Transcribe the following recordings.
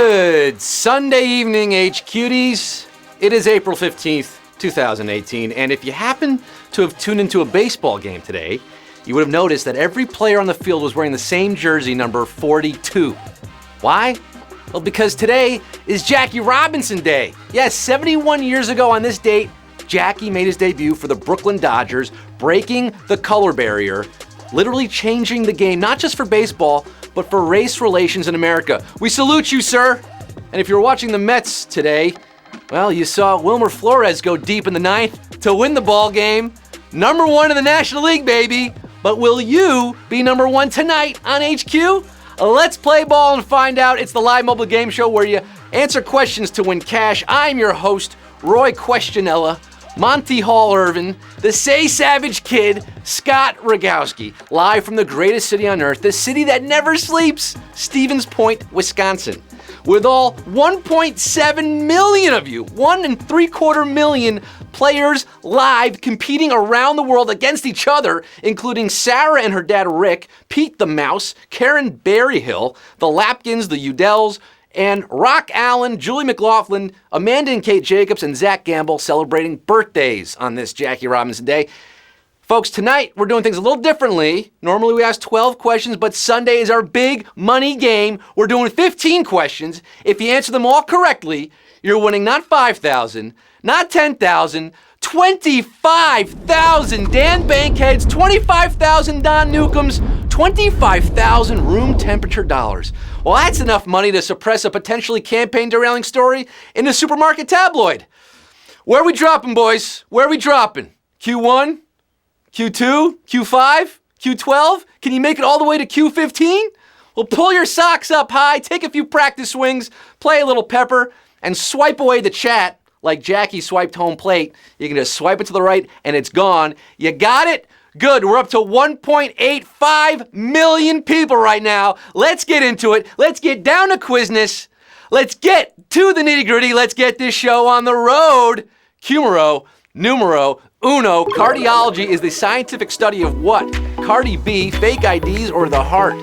Good Sunday evening, HQties. It is April 15th, 2018, and if you happen to have tuned into a baseball game today, you would have noticed that every player on the field was wearing the same jersey number 42. Why? Well, because today is Jackie Robinson Day. Yes, 71 years ago on this date, Jackie made his debut for the Brooklyn Dodgers, breaking the color barrier, literally changing the game, not just for baseball, but for race relations in America. We salute you, sir. And if you're watching the Mets today, well, you saw Wilmer Flores go deep in the ninth to win the ball game. Number one in the National League, baby. But will you be number one tonight on HQ? Let's play ball and find out. It's the live mobile game show where you answer questions to win cash. I'm your host, Roy Questionella, Monty Hall Irvin, the Say Savage Kid, Scott Rogowski, live from the greatest city on earth, the city that never sleeps, Stevens Point, Wisconsin. With all 1.7 million of you, 1.75 million players live competing around the world against each other, including Sarah and her dad Rick, Pete the Mouse, Karen Berryhill, the Lapkins, the Udells, and Rock Allen, Julie McLaughlin, Amanda and Kate Jacobs, and Zach Gamble celebrating birthdays on this Jackie Robinson Day. Folks, tonight we're doing things a little differently. Normally we ask 12 questions, but Sunday is our big money game. We're doing 15 questions. If you answer them all correctly, you're winning not 5,000, not 10,000, 25,000 Dan Bankheads, 25,000 Don Newcombs, 25,000 room temperature dollars. Well, that's enough money to suppress a potentially campaign derailing story in a supermarket tabloid. Where are we dropping, boys? Where are we dropping? Q1? Q2? Q5? Q12? Can you make it all the way to Q15? Well, pull your socks up high, take a few practice swings, play a little pepper, and swipe away the chat like Jackie swiped home plate. You can just swipe it to the right and it's gone. You got it? Good. We're up to 1.85 million people right now. Let's get into it. Let's get down to Quizness. Let's get to the nitty-gritty. Let's get this show on the road. Cumero, numero uno. Cardiology is the scientific study of what? Cardi B, fake IDs, or the heart?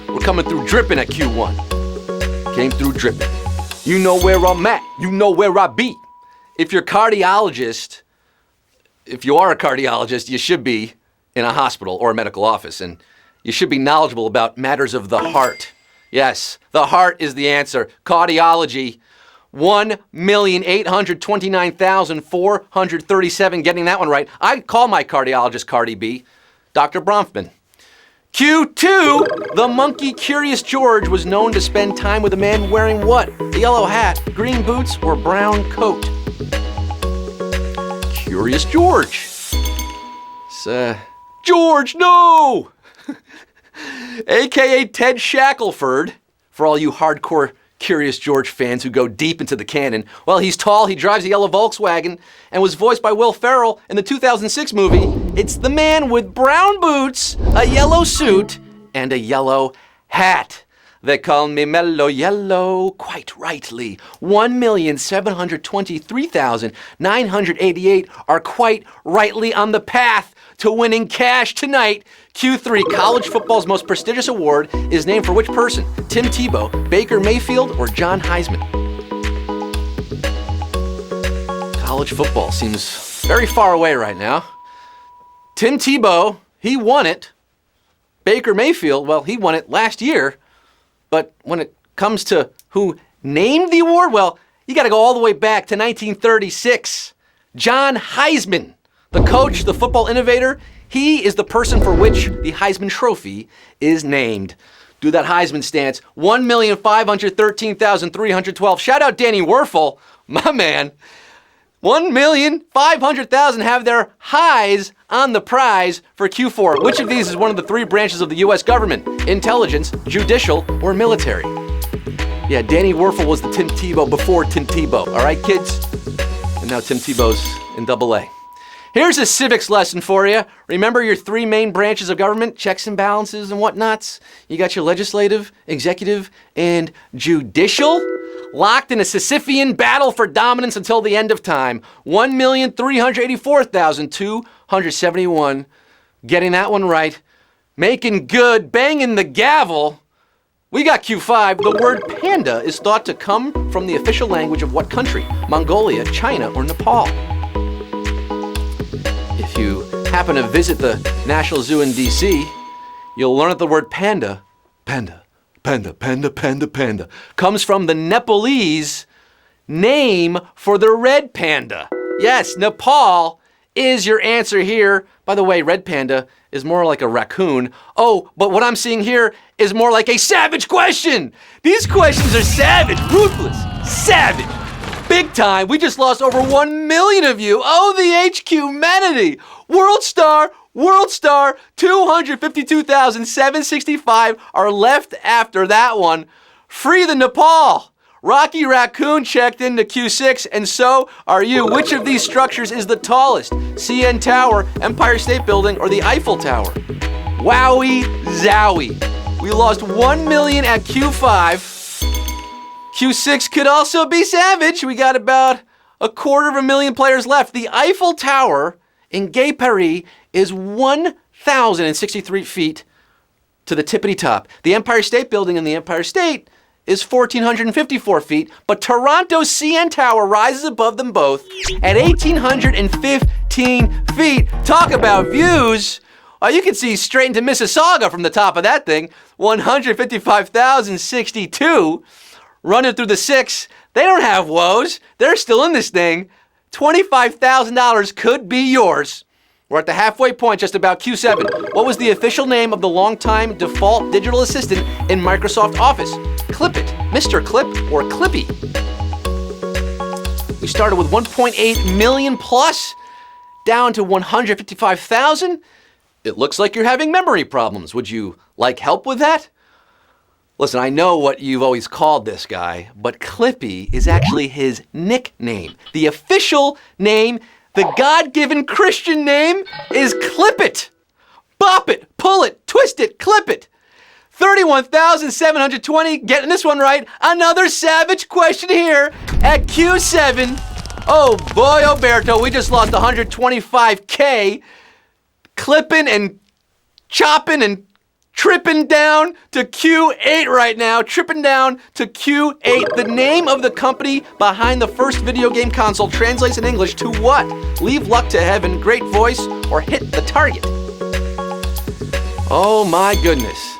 We're coming through dripping at Q1. Came through dripping. You know where I'm at. You know where I be. If you're a cardiologist, if you are a cardiologist, you should be in a hospital or a medical office, and you should be knowledgeable about matters of the heart. Yes, the heart is the answer. Cardiology, 1,829,437. Getting that one right. I call my cardiologist Cardi B, Dr. Bronfman. Q2, the monkey Curious George was known to spend time with a man wearing what? A yellow hat, green boots, or brown coat? Curious George. George, no! AKA Ted Shackelford, for all you hardcore Curious George fans who go deep into the canon. Well, he's tall, he drives a yellow Volkswagen, and was voiced by Will Ferrell in the 2006 movie. It's the man with brown boots, a yellow suit, and a yellow hat. They call me Mellow Yellow, quite rightly. 1,723,988 are quite rightly on the path to winning cash tonight. Q3, college football's most prestigious award, is named for which person? Tim Tebow, Baker Mayfield, or John Heisman? College football seems very far away right now. Tim Tebow, he won it. Baker Mayfield, well, he won it last year. But when it comes to who named the award, well, you got to go all the way back to 1936. John Heisman, the coach, the football innovator, he is the person for which the Heisman Trophy is named. Do that Heisman stance. 1,513,312. Shout out Danny Werfel, my man. 1,500,000 have their highs on the prize for Q4. Which of these is one of the three branches of the U.S. government? Intelligence, judicial, or military? Yeah, Danny Werfel was the Tim Tebow before Tim Tebow. All right, kids? And now Tim Tebow's in AA. Here's a civics lesson for you. Remember your three main branches of government, checks and balances and whatnots? You got your legislative, executive, and judicial? Locked in a Sisyphean battle for dominance until the end of time. 1,384,271. Getting that one right. Making good, banging the gavel We got Q5. The word panda is thought to come from the official language of what country? Mongolia, China, or Nepal? If you happen to visit the National Zoo in DC, you'll learn that the word panda, panda, comes from the Nepalese name for the red panda. Yes, Nepal is your answer here. By the way, red panda is more like a raccoon. Oh, but what I'm seeing here is more like a savage question. These questions are savage, ruthless, savage, big time. We just lost over 1 million of you. Oh, the HQ-manity. World Star, 252,765 are left after that one. Free the Nepal. Rocky Raccoon checked into Q6, and so are you. Which of these structures is the tallest? CN Tower, Empire State Building, or the Eiffel Tower? Wowie zowie. We lost 1 million at Q5. Q6 could also be savage. We got about 250,000 players left. The Eiffel Tower in Gay Paris is 1,063 feet to the tippity top. The Empire State Building in the Empire State is 1,454 feet, but Toronto's CN Tower rises above them both at 1,815 feet. Talk about views. You can see straight into Mississauga from the top of that thing. 155,062. Running through the 6. They don't have woes. They're still in this thing. $25,000 could be yours. We're at the halfway point, just about. Q7. What was the official name of the longtime default digital assistant in Microsoft Office? Clip It, Mr. Clip, or Clippy? We started with 1.8 million plus, down to 155,000. It looks like you're having memory problems. Would you like help with that? Listen, I know what you've always called this guy, but Clippy is actually his nickname. The official name, the God-given Christian name, is Clip It. Bop it, pull it, twist it, clip it. 31,720, getting this one right. Another savage question here at Q7. Oh boy, Alberto, we just lost 125K. Clipping and chopping and tripping down to Q8 right now. Tripping down to Q8. The name of the company behind the first video game console translates in English to what? Leave luck to heaven, great voice, or hit the target. Oh my goodness.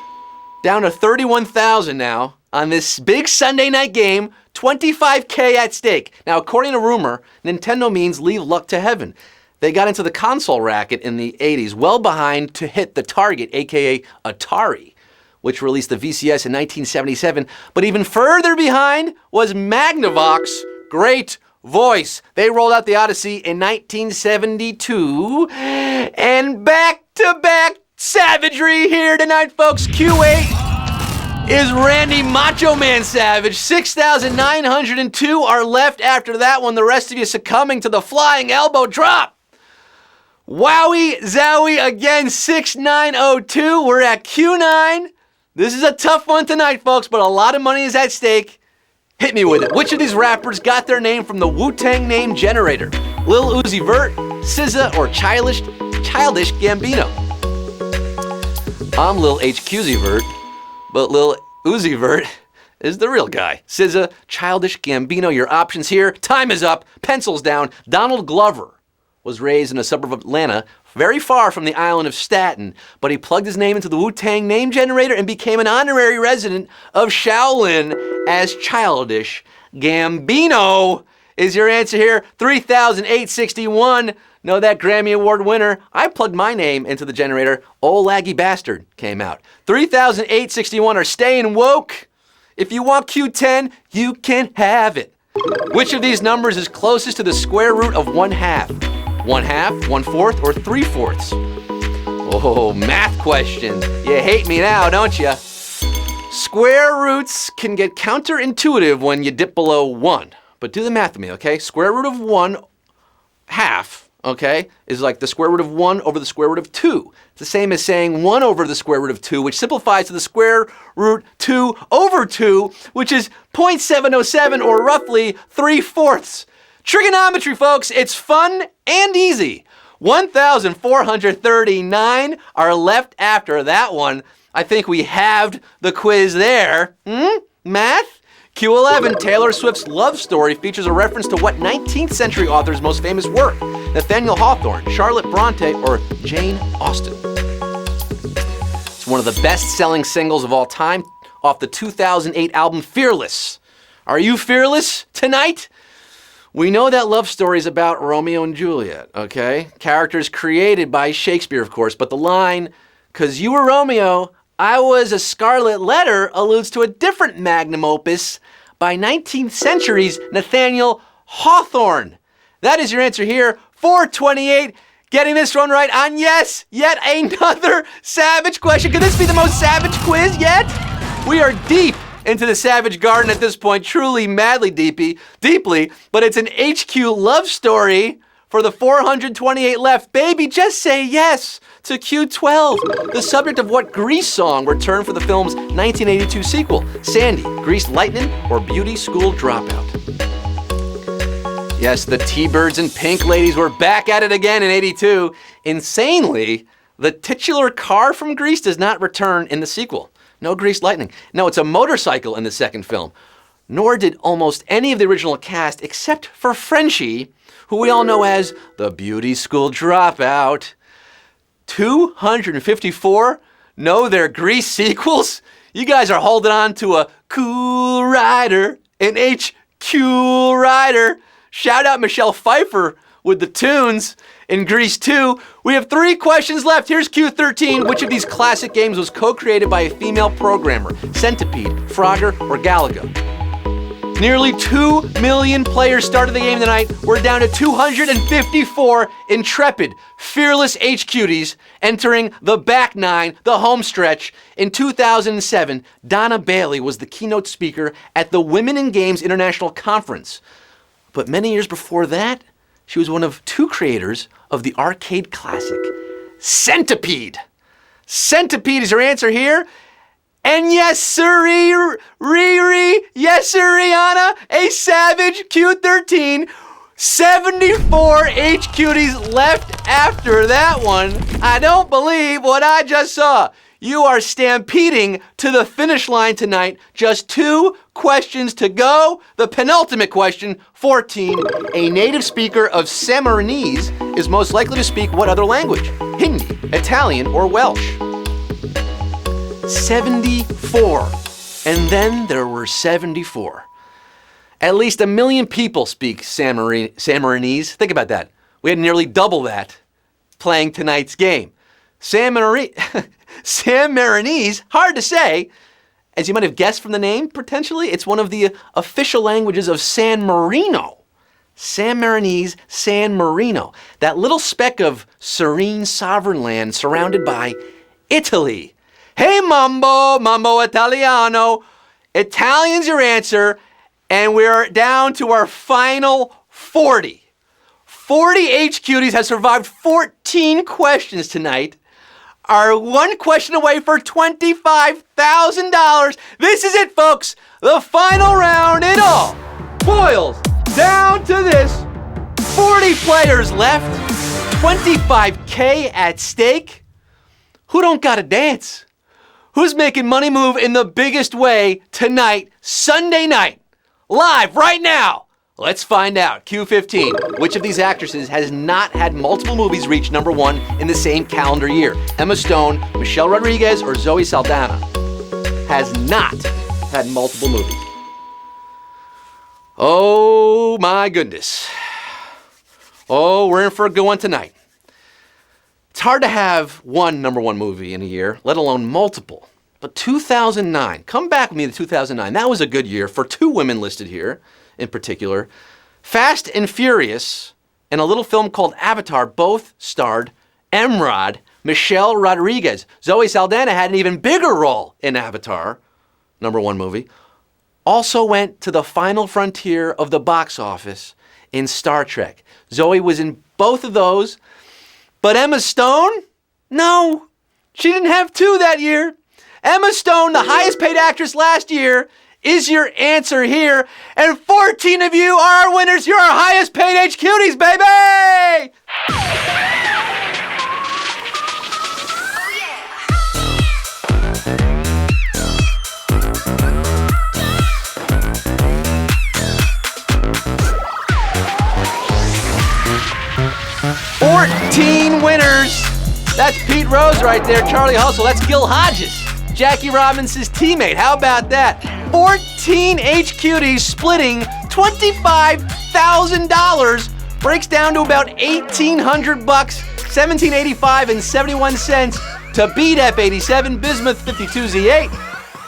Down to 31,000 now on this big Sunday night game, 25K at stake. Now, according to rumor, Nintendo means leave luck to heaven. They got into the console racket in the 80s, well behind to hit the target, aka Atari, which released the VCS in 1977. But even further behind was Magnavox, great voice. They rolled out the Odyssey in 1972, and back-to-back savagery here tonight, folks. Q8 is Randy Macho Man Savage. 6,902 are left after that one. The rest of you succumbing to the flying elbow drop. Wowie zowie again, 6,902. We're at Q9. This is a tough one tonight, folks, but a lot of money is at stake. Hit me with it. Which of these rappers got their name from the Wu-Tang name generator? Lil Uzi Vert, SZA, or Childish Gambino? I'm Lil HQZ Vert, but Lil Uzi Vert is the real guy. SZA, Childish Gambino, your options here. Time is up. Pencils down. Donald Glover was raised in a suburb of Atlanta, very far from the island of Staten, but he plugged his name into the Wu-Tang name generator and became an honorary resident of Shaolin as Childish Gambino. Is your answer here? 3,861. Know that Grammy Award winner? I plugged my name into the generator. Old Laggy Bastard came out. 3,861 are staying woke. If you want Q10, you can have it. Which of these numbers is closest to the square root of 1/2? 1/2, 1/4, or 3/4? Oh, math question. You hate me now, don't you? Square roots can get counterintuitive when you dip below 1. But do the math with me, okay? Square root of 1/2, okay, is like the square root of 1 over the square root of 2. It's the same as saying 1 over the square root of 2, which simplifies to the square root 2 over 2, which is 0.707, or roughly 3/4. Trigonometry, folks, it's fun and easy. 1,439 are left after that one. I think we halved the quiz there. Math? Q11, Taylor Swift's Love Story features a reference to what 19th century author's most famous work? Nathaniel Hawthorne, Charlotte Bronte, or Jane Austen? It's one of the best-selling singles of all time off the 2008 album Fearless. Are you fearless tonight? We know that Love Story is about Romeo and Juliet, okay? Characters created by Shakespeare, of course, but the line, "'Cause you were Romeo, I was a Scarlet Letter," alludes to a different magnum opus by 19th century's Nathaniel Hawthorne. That is your answer here. 428, getting this one right on yes, yet another savage question. Could this be the most savage quiz yet? We are deep into the Savage Garden at this point, truly madly deeply, but it's an HQ love story for the 428 left. Baby, just say yes to Q12, the subject of what Grease song returned for the film's 1982 sequel? Sandy, Grease Lightning, or Beauty School Dropout? Yes, the T-Birds and Pink Ladies were back at it again in 82. Insanely, the titular car from Grease does not return in the sequel. No Grease Lightning. No, it's a motorcycle in the second film. Nor did almost any of the original cast except for Frenchie, who we all know as the Beauty School Dropout. 254 know their Grease sequels? You guys are holding on to a cool rider, an HQ rider. Shout out Michelle Pfeiffer with the tunes in Grease 2. We have 3 questions left. Here's Q13. Which of these classic games was co-created by a female programmer? Centipede, Frogger, or Galaga? Nearly 2 million players started the game tonight. We're down to 254 intrepid, fearless HQties entering the back 9, the home stretch. In 2007, Donna Bailey was the keynote speaker at the Women in Games International Conference. But many years before that, she was one of 2 creators of the arcade classic, Centipede. Centipede is your answer here. And yes, sirree, Riri, yes, Rihanna, a savage Q13. 74 HQties left after that one. I don't believe what I just saw. You are stampeding to the finish line tonight. Just 2 questions to go. The penultimate question, 14. A native speaker of Sammarinese is most likely to speak what other language? Hindi, Italian, or Welsh? 74. And then there were 74. At least 1 million people speak Sammarinese. Think about that. We had nearly double that playing tonight's game. Sammarinese, hard to say. As you might have guessed from the name, potentially, it's one of the official languages of San Marino. Sammarinese, San Marino. That little speck of serene sovereign land surrounded by Italy. Hey, Mambo Italiano. Italian's your answer, and we're down to our final 40. 40 HQties have survived 14 questions tonight, are 1 question away for $25,000. This is it, folks. The final round. It all boils down to this. 40 players left, $25K at stake. Who don't gotta dance? Who's making money move in the biggest way tonight, Sunday night? Live right now. Let's find out. Q15. Which of these actresses has not had multiple movies reach #1 in the same calendar year? Emma Stone, Michelle Rodriguez, or Zoe Saldana? Has not had multiple movies. Oh my goodness. Oh, we're in for a good one tonight. It's hard to have one #1 movie in a year, let alone multiple. But 2009, come back with me to 2009. That was a good year for 2 women listed here in particular. Fast and Furious and a little film called Avatar both starred Emerald Michelle Rodriguez. Zoe Saldana had an even bigger role in Avatar, #1 movie. Also went to the final frontier of the box office in Star Trek. Zoe was in both of those. But Emma Stone? No, she didn't have 2 that year. Emma Stone, the highest paid actress last year, is your answer here. And 14 of you are our winners. You're our highest paid HQties, baby! 14 winners. That's Pete Rose right there, Charlie Hustle. That's Gil Hodges, Jackie Robinson's teammate. How about that? 14 HQDs splitting $25,000. Breaks down to about $1,800, $17.85 and 71 cents to beat F87 Bismuth 52Z8.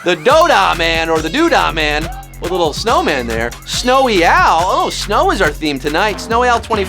The Doda Man, or the Doodah Man, with a little snowman there. Snowy Owl. Oh, snow is our theme tonight. Snowy Owl 24.